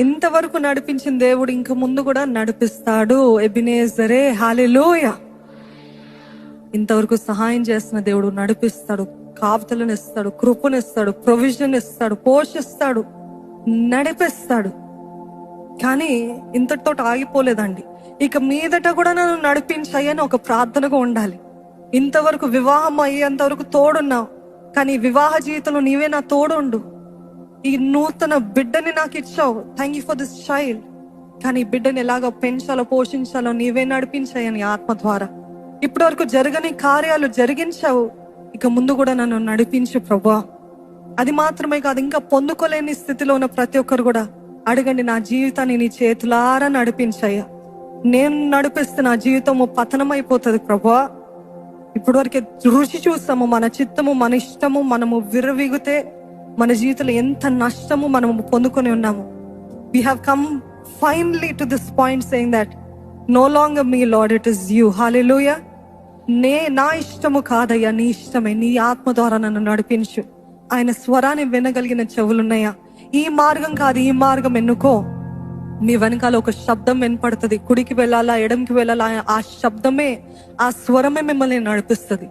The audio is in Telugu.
ఇంతవరకు నడిపించిన దేవుడు ఇంక ముందు కూడా నడిపిస్తాడు. ఎబినేజరే, హల్లెలూయా. ఇంతవరకు సహాయం చేస్తున్న దేవుడు నడిపిస్తాడు, కాపుతలను ఇస్తాడు, కృపనిస్తాడు, ప్రొవిజన్ ఇస్తాడు, పోషిస్తాడు, నడిపిస్తాడు. కానీ ఇంతటితో ఆగిపోలేదండి. ఇక మీదట కూడా నన్ను నడిపించాయని ఒక ప్రార్థనగా ఉండాలి. ఇంతవరకు వివాహం అయ్యేంత వరకు తోడున్నావు, కానీ వివాహ జీవితంలో నీవే నా తోడుండు. ఈ నూతన బిడ్డని నాకు ఇచ్చావు, thank you for this child. కానీ ఈ బిడ్డని ఎలాగో పెంచాలో పోషించాలో నీవే నడిపించాయని ఆత్మ ద్వారా. ఇప్పటి వరకు జరగని కార్యాలు జరిగించావు, ఇక ముందు కూడా నన్ను నడిపించు ప్రభువా. అది మాత్రమే కాదు, ఇంకా పొందుకోలేని స్థితిలో ఉన్న ప్రతి ఒక్కరు కూడా అడగండి, నా జీవితాన్ని నీ చేతులారా నడిపించయ్యా. నేను నడిపిస్తే నా జీవితము పతనమైపోతుంది ప్రభువా. ఇప్పటి వరకే రుచి చూస్తాము, మన చిత్తము మన ఇష్టము మనము విర్రవీగితే మన జీవితంలో ఎంత నష్టము మనము పొందుకొని ఉన్నాము. We have come finally to this point saying that no longer me Lord, it is you. Hallelujah. నా ఇష్టము కాదయ్యా, నీ ఇష్టమే. నీ ఆత్మ ద్వారా నన్ను నడిపించు. ఆయన స్వరాన్ని వినగలిగిన చెవులున్నాయా? ఈ మార్గం కాదు, ఈ మార్గం ఎన్నుకో. మీ వెనకాల ఒక శబ్దం వినపడుతుంది, కుడికి వెళ్ళాలా ఎడంకి వెళ్ళాలా, ఆ శబ్దమే, ఆ స్వరమే మిమ్మల్ని నడిపిస్తుంది.